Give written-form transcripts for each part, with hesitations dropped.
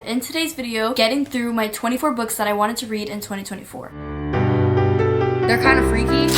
In today's video, getting through my 24 books that I wanted to read in 2024. They're kind of freaky.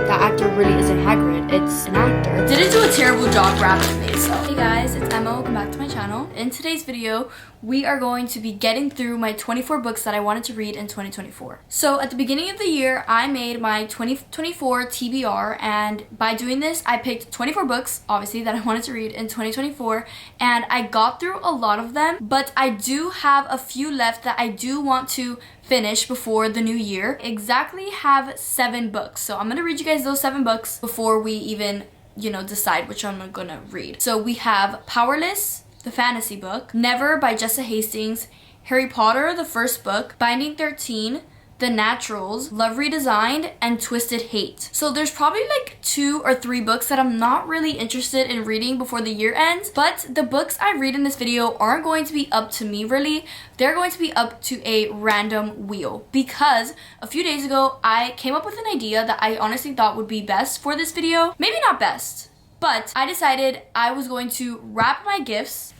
That actor really isn't Hagrid, it's an actor. Didn't do a terrible job rapping me, so. Hey guys, it's Emma, welcome back to my channel. In today's video, we are going to be getting through my 24 books that I wanted to read in 2024. So at the beginning of the year, I made my 2024 TBR, and by doing this, I picked 24 books, obviously, that I wanted to read in 2024, and I got through a lot of them, but I do have a few left that I do want to finish before the new year. Exactly have 7 books. So I'm gonna read you guys those 7 books before we even, decide which one I'm gonna read. So we have Powerless, the fantasy book, Never by Jessa Hastings, Harry Potter, the first book, Binding 13, The Naturals, Love Redesigned, and Twisted Hate. So there's probably like 2 or 3 books that I'm not really interested in reading before the year ends, but the books I read in this video aren't going to be up to me really. They're going to be up to a random wheel, because a few days ago I came up with an idea that I honestly thought would be best for this video. Maybe not best, but I decided I was going to wrap my books,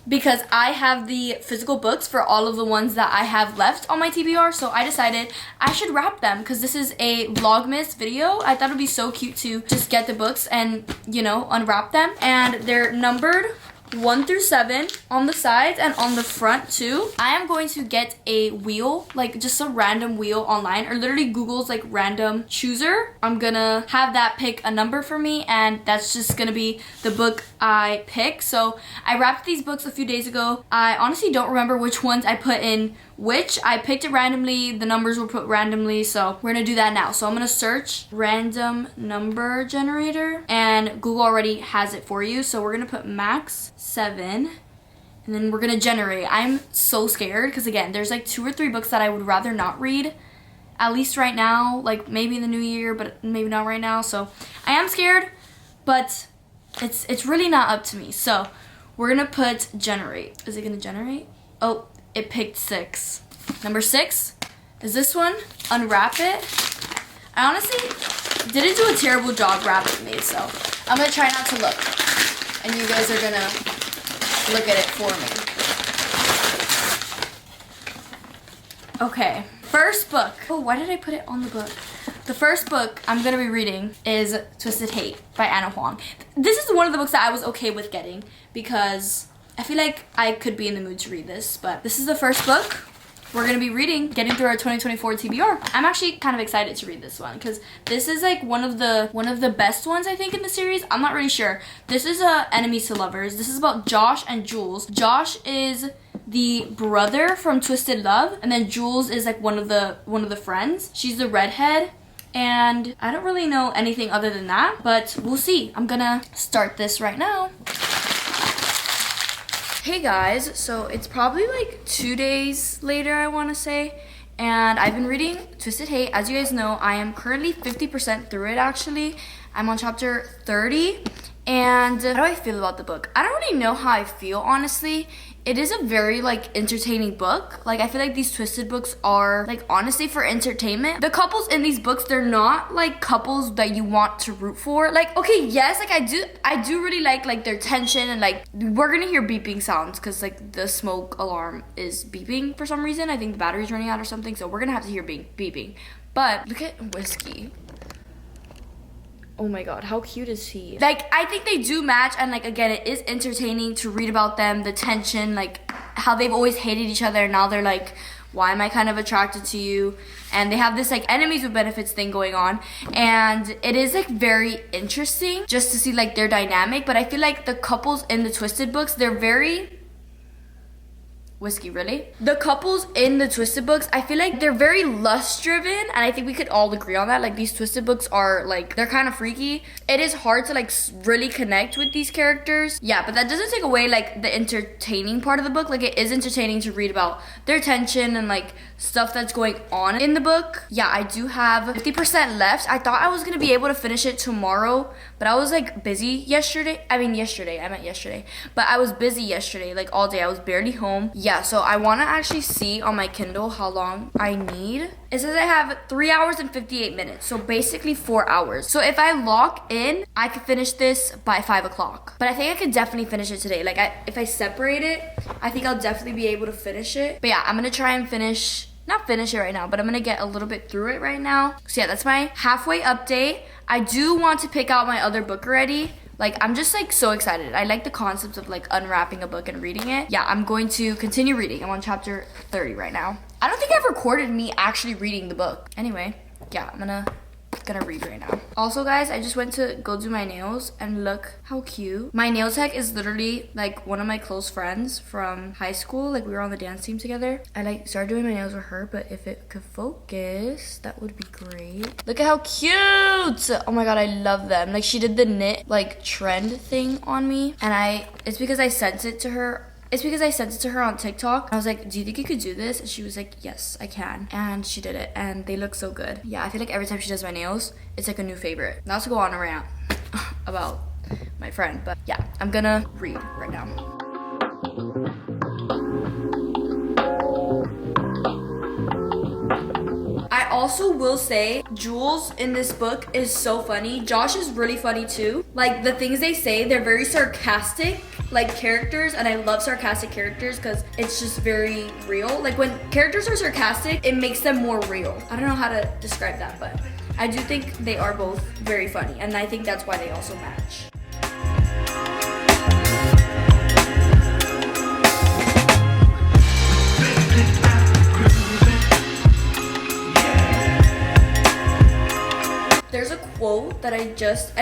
because I have the physical books for all of the ones that I have left on my TBR. So I decided I should wrap them because this is a Vlogmas video. I thought it would be so cute to just get the books and, unwrap them. And they're numbered 1 through 7 on the sides and on the front too. I am going to get a wheel, like just a random wheel online, or literally Google's like random chooser. I'm gonna have that pick a number for me, and that's just gonna be the book I pick. So I wrapped these books a few days ago. I honestly don't remember which ones I put in which. I picked it randomly, the numbers were put randomly, so we're gonna do that now. So I'm gonna search random number generator, and Google already has it for you. So we're gonna put max 7, and then we're gonna generate. I'm so scared because again, there's like 2 or 3 books that I would rather not read, at least right now, like maybe in the new year, but maybe not right now. So I am scared, but it's really not up to me. So we're gonna put generate. Is it gonna generate? Oh, it picked 6. Number 6 is this one. Unwrap it. I honestly didn't do a terrible job wrapping me, so I'm gonna try not to look, and you guys are gonna look at it for me. Okay, first book. Oh, why did I put it on the book? The first book I'm gonna be reading is Twisted Hate by Anna Huang. This is one of the books that I was okay with getting because I feel like I could be in the mood to read this, but this is the first book we're gonna be reading, getting through our 2024 TBR. I'm actually kind of excited to read this one because this is like one of the best ones I think in the series. I'm not really sure. This is Enemies to Lovers. This is about Josh and Jules. Josh is the brother from Twisted Love, and then Jules is like one of the friends. She's the redhead, and I don't really know anything other than that, but we'll see. I'm gonna start this right now. Hey guys, so it's probably like 2 days later, I want to say, and I've been reading Twisted Hate. As you guys know, I am currently 50% through it actually. I'm on chapter 30, and how do I feel about the book? I don't really know how I feel, honestly. It is a very like entertaining book. Like I feel like these Twisted books are like honestly for entertainment. The couples in these books, they're not like couples that you want to root for. Like okay, yes, like I do really like their tension, and like we're gonna hear beeping sounds because like the smoke alarm is beeping for some reason. I think the battery's running out or something, so we're gonna have to hear beeping. But look at Whiskey. Oh my god, how cute is he? Like, I think they do match, and like, again, it is entertaining to read about them, the tension, like, how they've always hated each other, and now they're like, why am I kind of attracted to you? And they have this like enemies with benefits thing going on, and it is like very interesting just to see like their dynamic. But I feel like the couples in the Twisted books, they're very... Whiskey, really? The couples in the Twisted books, I feel like they're very lust-driven, and I think we could all agree on that. Like, these Twisted books are, like, they're kind of freaky. It is hard to, like, really connect with these characters. Yeah, but that doesn't take away, like, the entertaining part of the book. Like, it is entertaining to read about their tension and, like, stuff that's going on in the book. Yeah, I do have 50% left. I thought I was gonna be able to finish it tomorrow, but I was like busy yesterday. I meant yesterday. But I was busy yesterday, like all day. I was barely home. Yeah, so I want to actually see on my Kindle how long I need. It says I have 3 hours and 58 minutes, so basically 4 hours. So if I lock in, I could finish this by 5 o'clock. But I think I could definitely finish it today. Like if I separate it, I think I'll definitely be able to finish it. But yeah, I'm gonna try and not finish it right now, but I'm gonna get a little bit through it right now. So yeah, that's my halfway update. I do want to pick out my other book already. Like, I'm just like so excited. I like the concept of like unwrapping a book and reading it. Yeah, I'm going to continue reading. I'm on chapter 30 right now. I don't think I've recorded me actually reading the book. Anyway, yeah, I'm gonna read right now. Also guys, I just went to go do my nails and look how cute. My nail tech is literally like one of my close friends from high school. Like we were on the dance team together. I like started doing my nails with her, but if it could focus, that would be great. Look at how cute. Oh my god, I love them. Like she did the knit like trend thing on me, and it's because I sent it to her. It's because I sent it to her on TikTok. I was like, do you think you could do this? And she was like, yes, I can. And she did it, and they look so good. Yeah, I feel like every time she does my nails, it's like a new favorite. Not to go on a rant about my friend, but yeah, I'm gonna read right now. I also will say, Jules in this book is so funny. Josh is really funny too. Like the things they say, they're very sarcastic, like characters, and I love sarcastic characters because it's just very real. Like when characters are sarcastic, it makes them more real. I don't know how to describe that, but I do think they are both very funny, and I think that's why they also match. There's a quote that I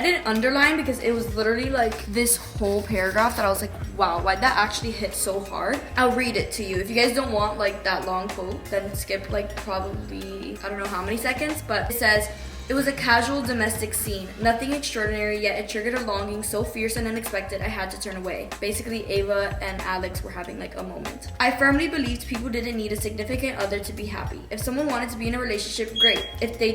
didn't underline because it was literally like this whole paragraph that I was like, wow, why'd that actually hit so hard? I'll read it to you. If you guys don't want like that long quote, then skip like probably, I don't know how many seconds, but it says, "It was a casual domestic scene, nothing extraordinary, yet it triggered a longing so fierce and unexpected I had to turn away." Basically, Ava and Alex were having like a moment. "I firmly believed people didn't need a significant other to be happy. If someone wanted to be in a relationship, great. If they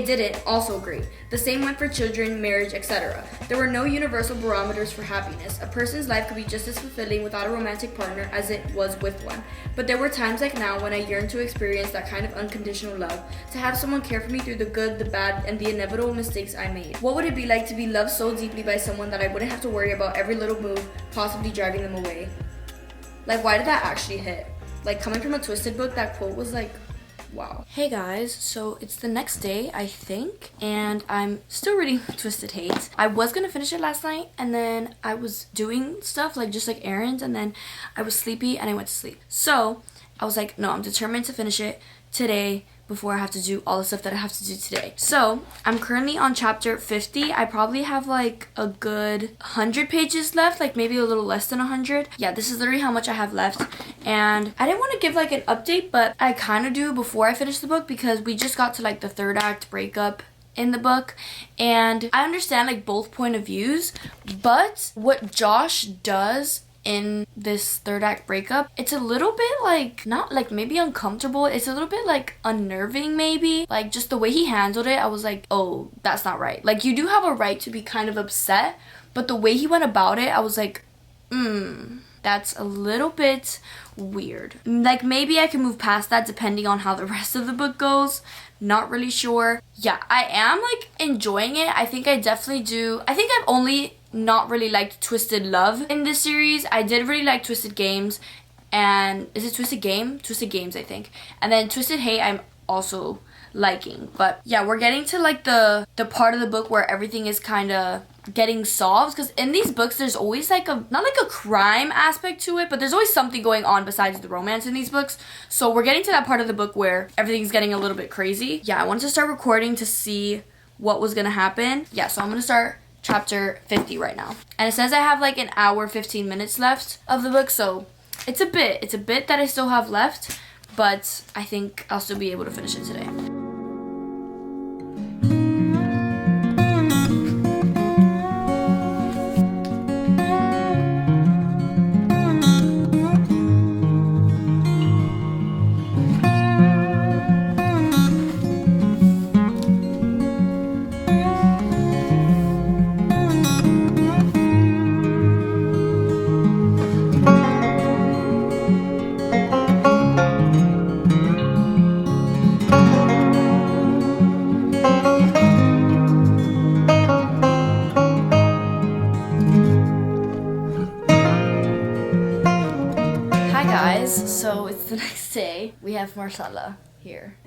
didn't, also great. The same went for children, marriage, etc. There were no universal barometers for happiness. A person's life could be just as fulfilling without a romantic partner as it was with one. But there were times like now when I yearned to experience that kind of unconditional love, to have someone care for me through the good, the bad, and the inevitable mistakes I made. What would it be like to be loved so deeply by someone that I wouldn't have to worry about every little move, possibly driving them away?" Like, why did that actually hit? Like, coming from a Twisted book, that quote was like, wow. Hey guys, so it's the next day, I think, and I'm still reading Twisted Hate. I was gonna finish it last night, and then I was doing stuff, like just like errands, and then I was sleepy and I went to sleep. So I was like, no, I'm determined to finish it today before I have to do all the stuff that I have to do today. So I'm currently on chapter 50. I probably have like a good 100 pages left, like maybe a little less than 100. Yeah, this is literally how much I have left. And I didn't want to give like an update, but I kind of do before I finish the book because we just got to like the third act breakup in the book, and I understand like both point of views, but what Josh does in this third act breakup, it's a little bit like, not like maybe uncomfortable, it's a little bit like unnerving maybe. Like just the way he handled it, I was like, oh, that's not right. Like you do have a right to be kind of upset, but the way he went about it, I was like, that's a little bit weird. Like maybe I can move past that depending on how the rest of the book goes. Not really sure. Yeah, I am like enjoying it. I think I definitely do. I think I've only not really liked Twisted Love in this series. I did really like Twisted Games, and is it Twisted Game? Twisted Games, I think. And then Twisted Hate I'm also liking. But yeah, we're getting to like the part of the book where everything is kind of getting solved, because in these books there's always like a, not like a crime aspect to it, but there's always something going on besides the romance in these books. So we're getting to that part of the book where everything's getting a little bit crazy. Yeah, I wanted to start recording to see what was gonna happen. Yeah, so I'm gonna start chapter 50 right now, and it says I have like an hour 15 minutes left of the book, so it's a bit that I still have left, but I think I'll still be able to finish it today. Guys, so it's the next day. We have Marcella here.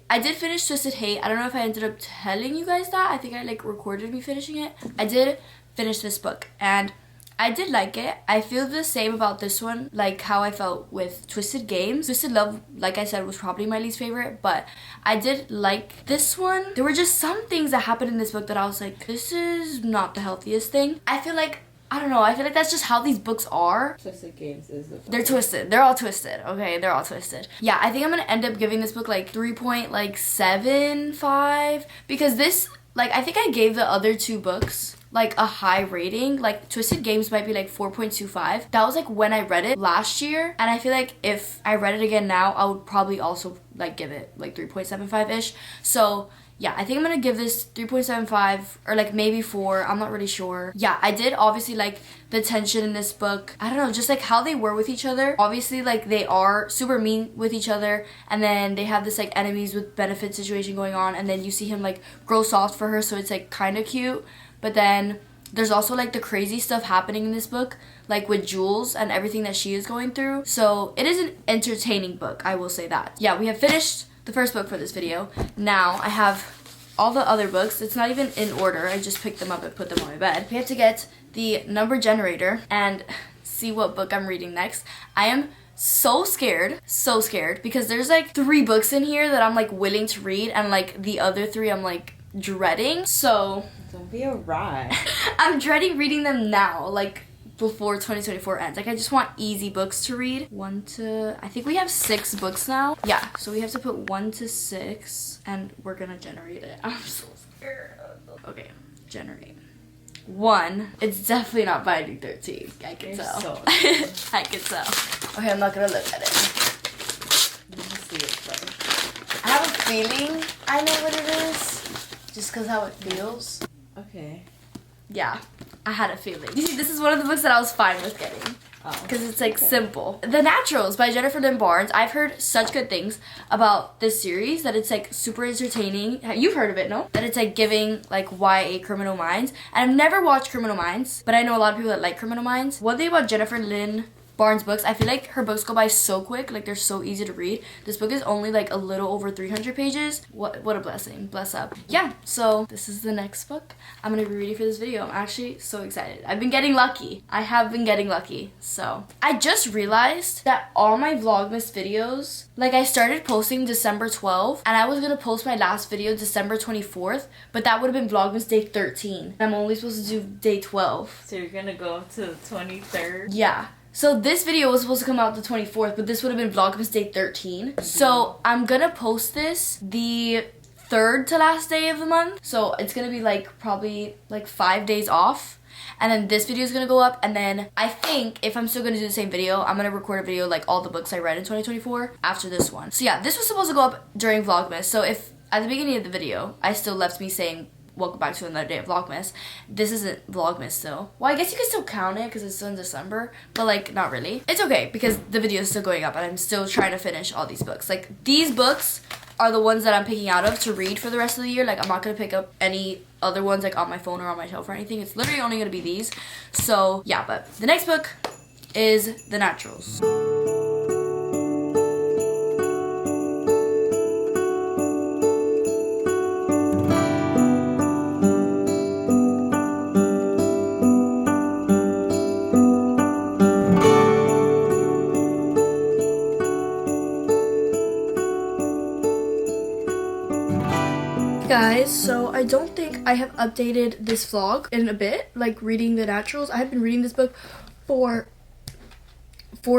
I did finish Twisted Hate. I don't know if I ended up telling you guys that. I think I like recorded me finishing it. I did finish this book and I did like it. I feel the same about this one, like how I felt with Twisted Games. Twisted Love, like I said, was probably my least favorite, but I did like this one. There were just some things that happened in this book that I was like, this is not the healthiest thing. I feel like, I don't know, I feel like that's just how these books are. Twisted Games is the They're twisted. They're all twisted. Okay, they're all twisted. Yeah, I think I'm gonna end up giving this book like 3.75 because this, like, I think I gave the other two books like a high rating. Like Twisted Games might be like 4.25. That was like when I read it last year, and I feel like if I read it again now, I would probably also like give it like 3.75-ish. So yeah, I think I'm gonna give this 3.75 or like maybe 4. I'm not really sure. Yeah, I did obviously like the tension in this book. I don't know, just like how they were with each other. Obviously, like they are super mean with each other, and then they have this like enemies with benefit situation going on, and then you see him like grow soft for her, so it's like kind of cute. But then there's also like the crazy stuff happening in this book, like with Jules and everything that she is going through. So it is an entertaining book, I will say that. Yeah, we have finished the first book for this video. Now I have all the other books. It's not even in order. I just picked them up and put them on my bed. We have to get the number generator and see what book I'm reading next. I am so scared because there's like 3 books in here that I'm like willing to read, and like the other 3 I'm like dreading. So don't be a rat. I'm dreading reading them now, like before 2024 ends. Like I just want easy books to read. I think we have 6 books now. Yeah, so we have to put 1 to 6 and we're gonna generate it. I'm so scared. Okay, generate. 1. It's definitely not Binding 13. I can tell. So I can tell. Okay, I'm not gonna look at it. Let me see it first. I have a feeling I know what it is, just because how it feels. Okay. Yeah, I had a feeling. You see, this is one of the books that I was fine with getting. Because it's like simple. The Naturals by Jennifer Lynn Barnes. I've heard such good things about this series that it's like super entertaining. You've heard of it, no? That it's like giving like YA Criminal Minds. And I've never watched Criminal Minds, but I know a lot of people that like Criminal Minds. One thing about Jennifer Lynn Barnes books, I feel like her books go by so quick, like they're so easy to read. This book is only like a little over 300 pages. What a blessing. Bless up. Yeah, so this is the next book I'm gonna be reading for this video. I'm actually so excited. I've been getting lucky. I have been getting lucky. So I just realized that all my Vlogmas videos, like I started posting December 12th and I was gonna post my last video December 24th, but that would have been Vlogmas day 13. I'm only supposed to do day 12. So you're gonna go to the 23rd? Yeah. So this video was supposed to come out the 24th, but this would have been Vlogmas day 13. So I'm gonna post this the 3rd to last day of the month. So it's gonna be like probably like 5 days off. And then this video is gonna go up, and then I think if I'm still gonna do the same video, I'm gonna record a video like all the books I read in 2024 after this one. So yeah, this was supposed to go up during Vlogmas. So if at the beginning of the video, I still left me saying welcome back to another day of Vlogmas, this isn't Vlogmas still. Well, I guess you can still count it because it's still in December, but like not really. It's okay because the video is still going up and I'm still trying to finish all these books. Like these books are the ones that I'm picking out of to read for the rest of the year. Like I'm not gonna pick up any other ones like on my phone or on my shelf or anything. It's literally only gonna be these. So yeah, but the next book is The Naturals. Guys, so I don't think I have updated this vlog in a bit, like reading The Naturals. I have been reading this book for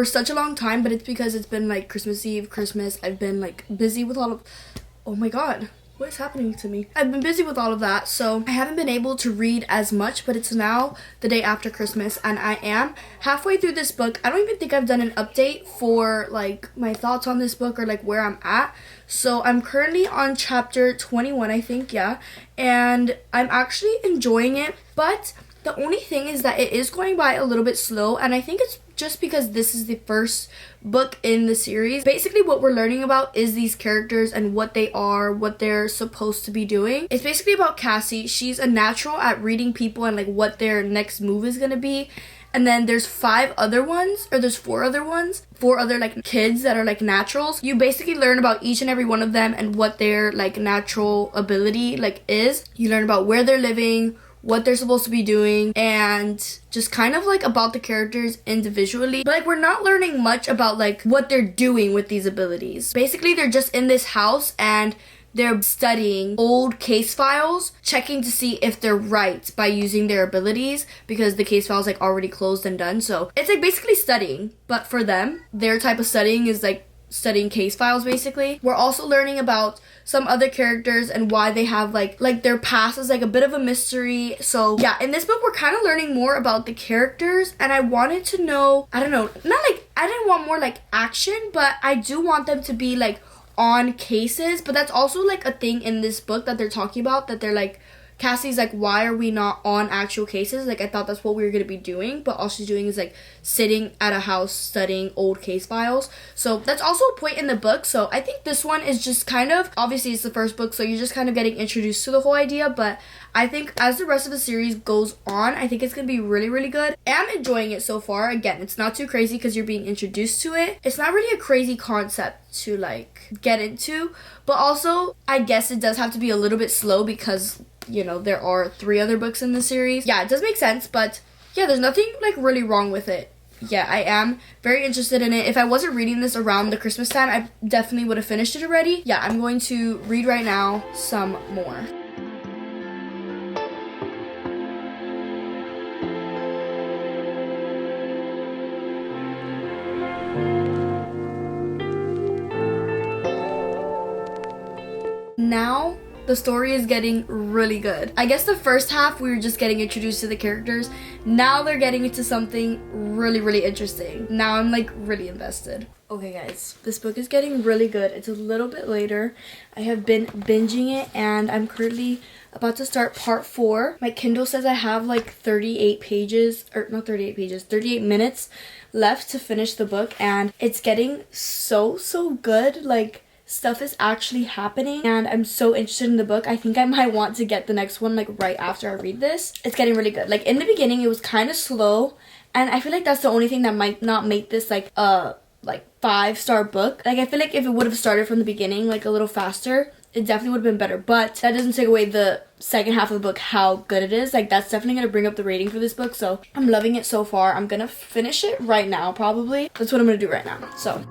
such a long time, but it's because it's been like Christmas Eve, Christmas. I've been like busy with all of, oh my god, what is happening to me? I've been busy with all of that, so I haven't been able to read as much, but it's now the day after Christmas and I am halfway through this book. I don't even think I've done an update for like my thoughts on this book or like where I'm at. So I'm currently on chapter 21, I think, yeah, and I'm actually enjoying it, but the only thing is that it is going by a little bit slow, and I think it's just because this is the first book in the series. Basically what we're learning about is these characters and what they are, what they're supposed to be doing. It's basically about Cassie. She's a natural at reading people and like what their next move is gonna be. and then there's 5 other ones, or there's 4 other ones, 4 other like kids that are like naturals. You basically learn about each and every one of them and what their like natural ability like is. You learn about where they're living, what they're supposed to be doing, and just kind of like about the characters individually. But like we're not learning much about like what they're doing with these abilities. Basically they're just in this house and they're studying old case files, checking to see if they're right by using their abilities, because the case file's like already closed and done. So it's like basically studying, but for them, their type of studying is like studying case files basically. We're also learning about some other characters and why they have like their past is like a bit of a mystery. So yeah, in this book we're kind of learning more about the characters, and I wanted to know, I don't know, not like I didn't want more like action, but I do want them to be like on cases. But that's also like a thing in this book that they're talking about, that they're like, Cassie's like, why are we not on actual cases? Like I thought that's what we were gonna be doing, but all she's doing is like sitting at a house studying old case files. So that's also a point in the book. So I think this one is just kind of, obviously it's the first book, so you're just kind of getting introduced to the whole idea, but I think as the rest of the series goes on, I think it's gonna be really, really good. I'm enjoying it so far. Again, it's not too crazy because you're being introduced to it. It's not really a crazy concept to like get into, but also I guess it does have to be a little bit slow because, you know, there are 3 other books in the series. Yeah, it does make sense, but yeah, there's nothing like really wrong with it. Yeah, I am very interested in it. If I wasn't reading this around the Christmas time, I definitely would have finished it already. Yeah, I'm going to read right now some more. Now the story is getting really good. I guess the first half we were just getting introduced to the characters. Now they're getting into something really, really interesting. Now I'm like really invested. Okay guys, this book is getting really good. It's a little bit later. I have been binging it and I'm currently about to start part 4. My Kindle says I have like 38 pages, or not 38 pages, 38 minutes left to finish the book, and it's getting so good. Like stuff is actually happening and I'm so interested in the book. I think I might want to get the next one like right after I read this. It's getting really good. Like in the beginning it was kind of slow, and I feel like that's the only thing that might not make this like a 5-star book. Like I feel like if it would have started from the beginning like a little faster, it definitely would have been better. But that doesn't take away the second half of the book how good it is. Like that's definitely gonna bring up the rating for this book. So I'm loving it so far. I'm gonna finish it right now probably. That's what I'm gonna do right now. So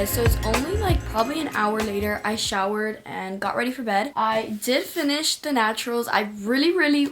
so it's only like probably an hour later. I showered and got ready for bed. I did finish The Naturals. I really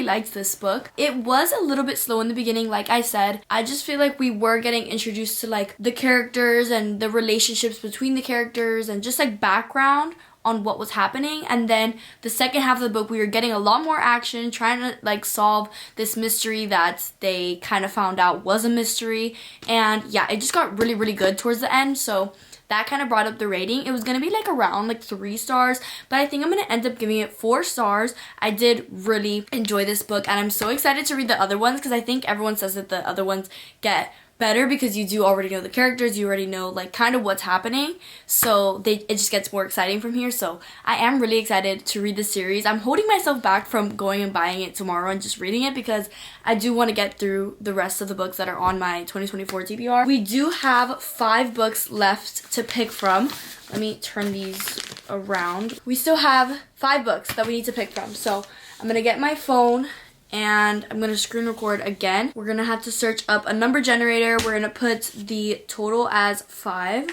liked this book. It was a little bit slow in the beginning, like I said. I just feel like we were getting introduced to like the characters and the relationships between the characters and just like background on what was happening. And then the second half of the book we were getting a lot more action, trying to like solve this mystery that they kind of found out was a mystery. And yeah, it just got really good towards the end, so that kind of brought up the rating. It was gonna be like around like 3 stars, but I think I'm gonna end up giving it 4 stars. I did really enjoy this book and I'm so excited to read the other ones because I think everyone says that the other ones get better because you do already know the characters, you already know like kind of what's happening, so it just gets more exciting from here. So I am really excited to read the series. I'm holding myself back from going and buying it tomorrow and just reading it because I do want to get through the rest of the books that are on my 2024 TBR. We do have 5 books left to pick from. Let me turn these around. We still have 5 books that we need to pick from, so I'm gonna get my phone and I'm gonna screen record again. We're gonna have to search up a number generator. We're gonna put the total as 5.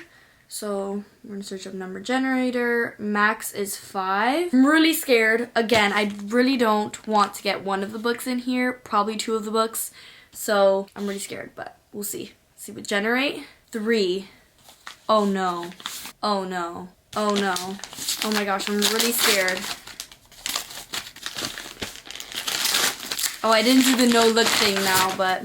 So we're gonna search up number generator. Max is 5. I'm really scared. Again, I really don't want to get one of the books in here, probably 2 of the books. So I'm really scared, but we'll see. Let's see what generate. 3. Oh no. Oh no. Oh no. Oh my gosh, I'm really scared. Oh, I didn't do the no look thing now, but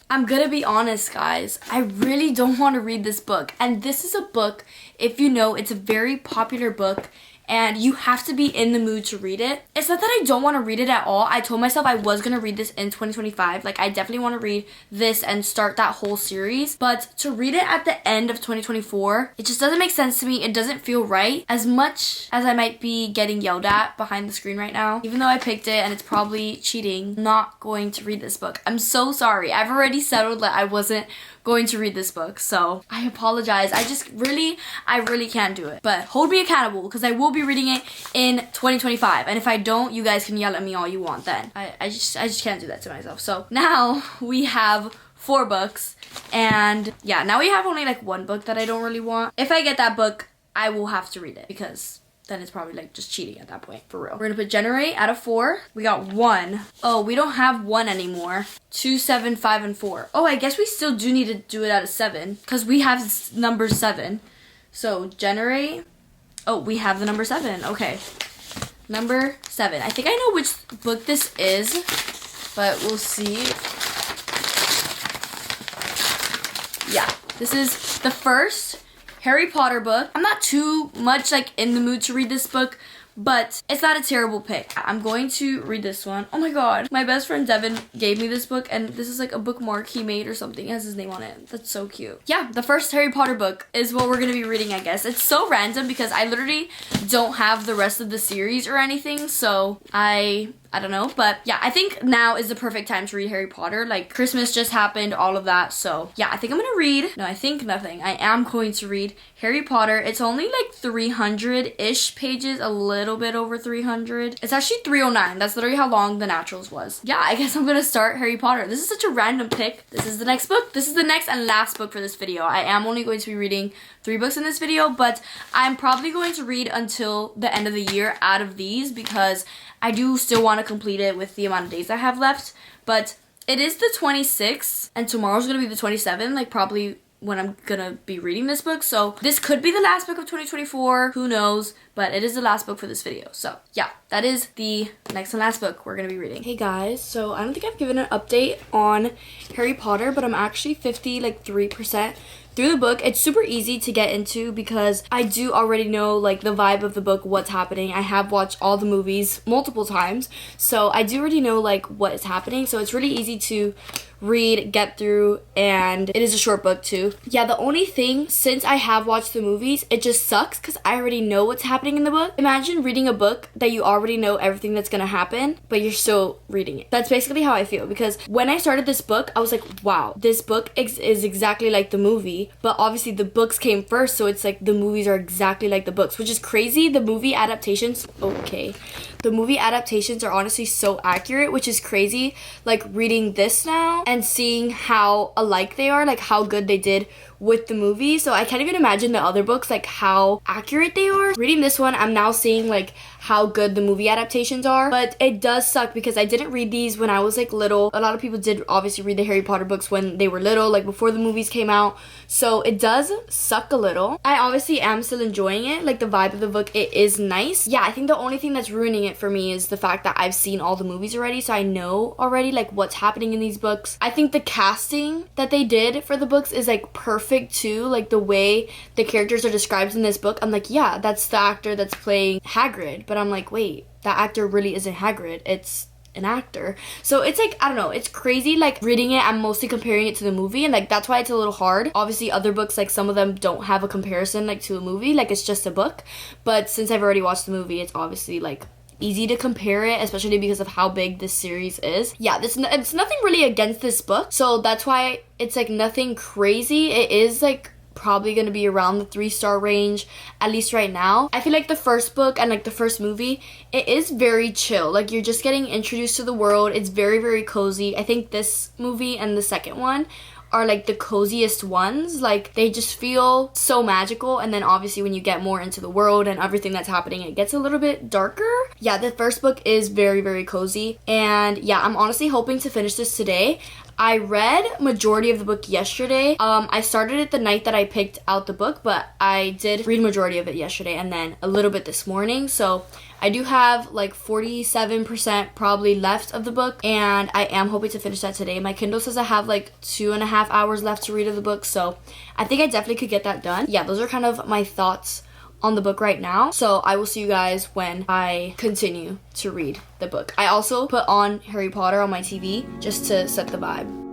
I'm gonna be honest, guys. I really don't want to read this book. And this is a book, if you know, it's a very popular book and you have to be in the mood to read it. It's not that I don't want to read it at all. I told myself I was gonna read this in 2025. Like, I definitely want to read this and start that whole series. But to read it at the end of 2024, it just doesn't make sense to me. It doesn't feel right. As much as I might be getting yelled at behind the screen right now, even though I picked it and it's probably cheating, I'm not going to read this book. I'm so sorry. I've already settled that I wasn't going to read this book, so I apologize. I really can't do it. But hold me accountable, because I will be reading it in 2025. And if I don't, you guys can yell at me all you want then. I just can't do that to myself. So now we have 4 books, and yeah, now we have only like 1 book that I don't really want. If I get that book, I will have to read it, because then it's probably like just cheating at that point, for real. We're gonna put generate out of 4. We got 1. Oh, we don't have 1 anymore. 2, 7, 5, and 4. Oh, I guess we still do need to do it out of 7, because we have number 7. So generate. Oh, we have the number 7. Okay. Number 7. I think I know which book this is, but we'll see. Yeah, this is the first Harry Potter book. I'm not too much like in the mood to read this book, but it's not a terrible pick. I'm going to read this one. Oh my god. My best friend Devin gave me this book, and this is like a bookmark he made or something. It has his name on it. That's so cute. Yeah, the first Harry Potter book is what we're gonna be reading, I guess. It's so random because I literally don't have the rest of the series or anything, so I don't know, but yeah, I think now is the perfect time to read Harry Potter. Like, Christmas just happened, all of that, so yeah, I think I'm gonna read, no, I think nothing. I am going to read Harry Potter. It's only like 300-ish pages, a little bit over 300. It's actually 309. That's literally how long The Naturals was. Yeah, I guess I'm gonna start Harry Potter. This is such a random pick. This is the next book. This is the next and last book for this video. I am only going to be reading 3 books in this video, but I'm probably going to read until the end of the year out of these, because I do still want to complete it with the amount of days I have left. But it is the 26th, and tomorrow's gonna be the 27th, like probably when I'm gonna be reading this book. So this could be the last book of 2024, who knows, but it is the last book for this video. So yeah, that is the next and last book we're gonna be reading. Hey guys, so I don't think I've given an update on Harry Potter, but I'm actually 3% through the book. It's super easy to get into because I do already know like the vibe of the book, what's happening. I have watched all the movies multiple times, so I do already know like what is happening, so it's really easy to read, get through, and it is a short book too. Yeah, the only thing, since I have watched the movies, it just sucks because I already know what's happening in the book. Imagine reading a book that you already know everything that's gonna happen, but you're still reading it. That's basically how I feel, because when I started this book, I was like, wow, this book is exactly like the movie, but obviously the books came first, so it's like the movies are exactly like the books, which is crazy. The movie adaptations, the movie adaptations are honestly so accurate, which is crazy. Like, reading this now and seeing how alike they are, like how good they did with the movie. So I can't even imagine the other books, like how accurate they are. Reading this one, I'm now seeing like how good the movie adaptations are, but it does suck because I didn't read these when I was like little. A lot of people did obviously read the Harry Potter books when they were little, like before the movies came out, so it does suck a little. I obviously am still enjoying it, like the vibe of the book, it is nice. Yeah, I think the only thing that's ruining it for me is the fact that I've seen all the movies already, so I know already like what's happening in these books. I think the casting that they did for the books is like perfect too, like the way the characters are described in this book. I'm like, yeah, that's the actor that's playing Hagrid, but I'm like, wait, that actor really isn't Hagrid, it's an actor. So it's like, I don't know, it's crazy. Like, reading it, I'm mostly comparing it to the movie, and like that's why it's a little hard. Obviously other books, like some of them don't have a comparison like to a movie, like it's just a book, but since I've already watched the movie, it's obviously like easy to compare it, especially because of how big this series is. Yeah, it's nothing really against this book, so that's why it's like nothing crazy. It is like probably gonna be around the 3-star range, at least right now. I feel like the first book and like the first movie, it is very chill. Like, you're just getting introduced to the world. It's very, very cozy. I think this movie and the second one are like the coziest ones. Like, they just feel so magical, and then obviously when you get more into the world and everything that's happening, it gets a little bit darker. Yeah, the first book is very, very cozy, and yeah, I'm honestly hoping to finish this today. I read majority of the book yesterday. I started it the night that I picked out the book, but I did read majority of it yesterday and then a little bit this morning. So I do have like 47% probably left of the book, and I am hoping to finish that today. My Kindle says I have like 2.5 hours left to read of the book, so I think I definitely could get that done. Yeah, those are kind of my thoughts on the book right now. So I will see you guys when I continue to read the book. I also put on Harry Potter on my TV just to set the vibe.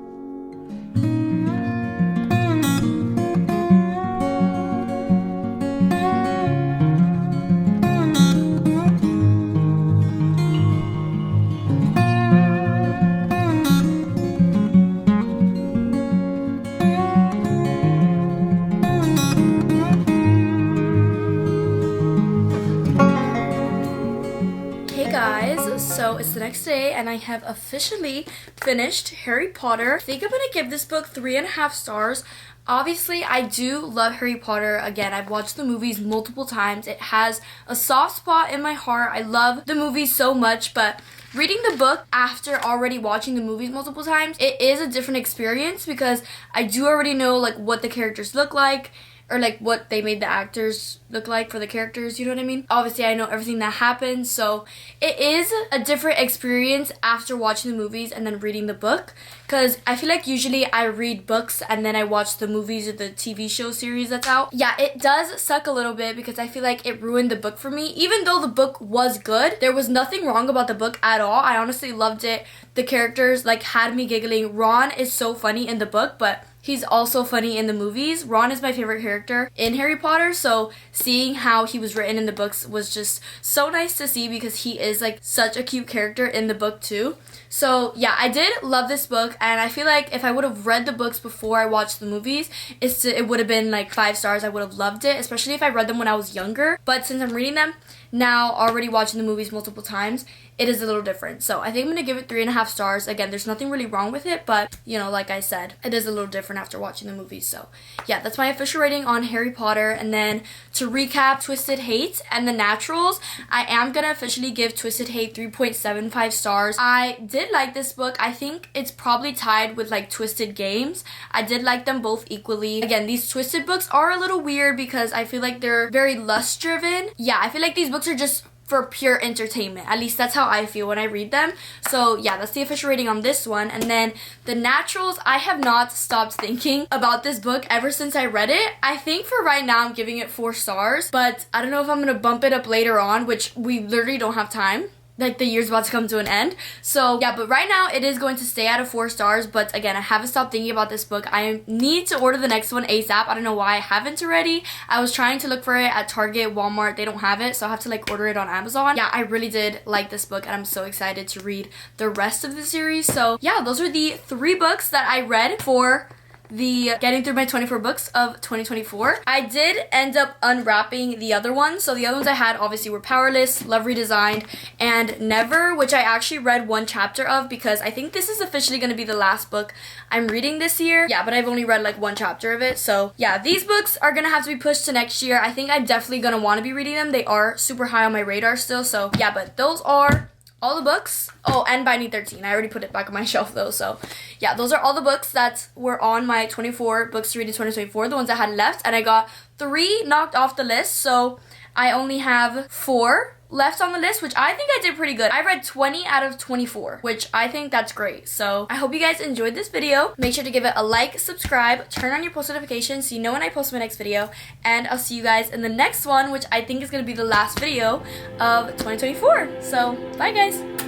So it's the next day and I have officially finished Harry Potter. I think I'm gonna give this book 3.5 stars. Obviously, I do love Harry Potter. Again, I've watched the movies multiple times. It has a soft spot in my heart. I love the movies so much, but reading the book after already watching the movies multiple times, it is a different experience because I do already know like what the characters look like, or like what they made the actors look like for the characters, you know what I mean? Obviously, I know everything that happens, so it is a different experience after watching the movies and then reading the book, because I feel like usually I read books and then I watch the movies or the TV show series that's out. Yeah, it does suck a little bit because I feel like it ruined the book for me. Even though the book was good, there was nothing wrong about the book at all. I honestly loved it. The characters like had me giggling. Ron is so funny in the book, but he's also funny in the movies. Ron is my favorite character in Harry Potter, so seeing how he was written in the books was just so nice to see because he is like such a cute character in the book too. So yeah, I did love this book, and I feel like if I would have read the books before I watched the movies, it would have been like 5 stars. I would have loved it, especially if I read them when I was younger. But since I'm reading them now, already watching the movies multiple times, it is a little different. So I think I'm gonna give it 3.5 stars. Again, there's nothing really wrong with it, but you know, like I said, it is a little different after watching the movies. So yeah, that's my official rating on Harry Potter. And then to recap Twisted Hate and The Naturals, I am gonna officially give Twisted Hate 3.75 stars. I did like this book. I think it's probably tied with like Twisted Games. I did like them both equally. Again, these Twisted books are a little weird because I feel like they're very lust driven. Yeah, I feel like these books are just for pure entertainment. At least that's how I feel when I read them. So yeah, that's the official rating on this one. And then The Naturals, I have not stopped thinking about this book ever since I read it. I think for right now I'm giving it 4 stars, but I don't know if I'm gonna bump it up later on, which we literally don't have time. Like, the year's about to come to an end. So yeah, but right now it is going to stay at a 4 stars. But again, I haven't stopped thinking about this book. I need to order the next one ASAP. I don't know why I haven't already. I was trying to look for it at Target, Walmart. They don't have it, so I have to like order it on Amazon. Yeah, I really did like this book, and I'm so excited to read the rest of the series. So yeah, those are the 3 books that I read for the getting through my 24 books of 2024. I did end up unwrapping the other ones. So the other ones I had obviously were Powerless, Love Redesigned, and Never, which I actually read 1 chapter of because I think this is officially going to be the last book I'm reading this year. Yeah, but I've only read like 1 chapter of it. So yeah, these books are going to have to be pushed to next year. I think I'm definitely going to want to be reading them. They are super high on my radar still. So yeah, but those are all the books. Oh, and Binding 13. I already put it back on my shelf though. So yeah, those are all the books that were on my 24 books to read in 2024, the ones I had left, and I got 3 knocked off the list. So I only have 4 left on the list, which I think I did pretty good. I read 20 out of 24, which I think that's great. So I hope you guys enjoyed this video. Make sure to give it a like, subscribe, turn on your post notifications so you know when I post my next video, and I'll see you guys in the next one, which I think is going to be the last video of 2024. So bye guys.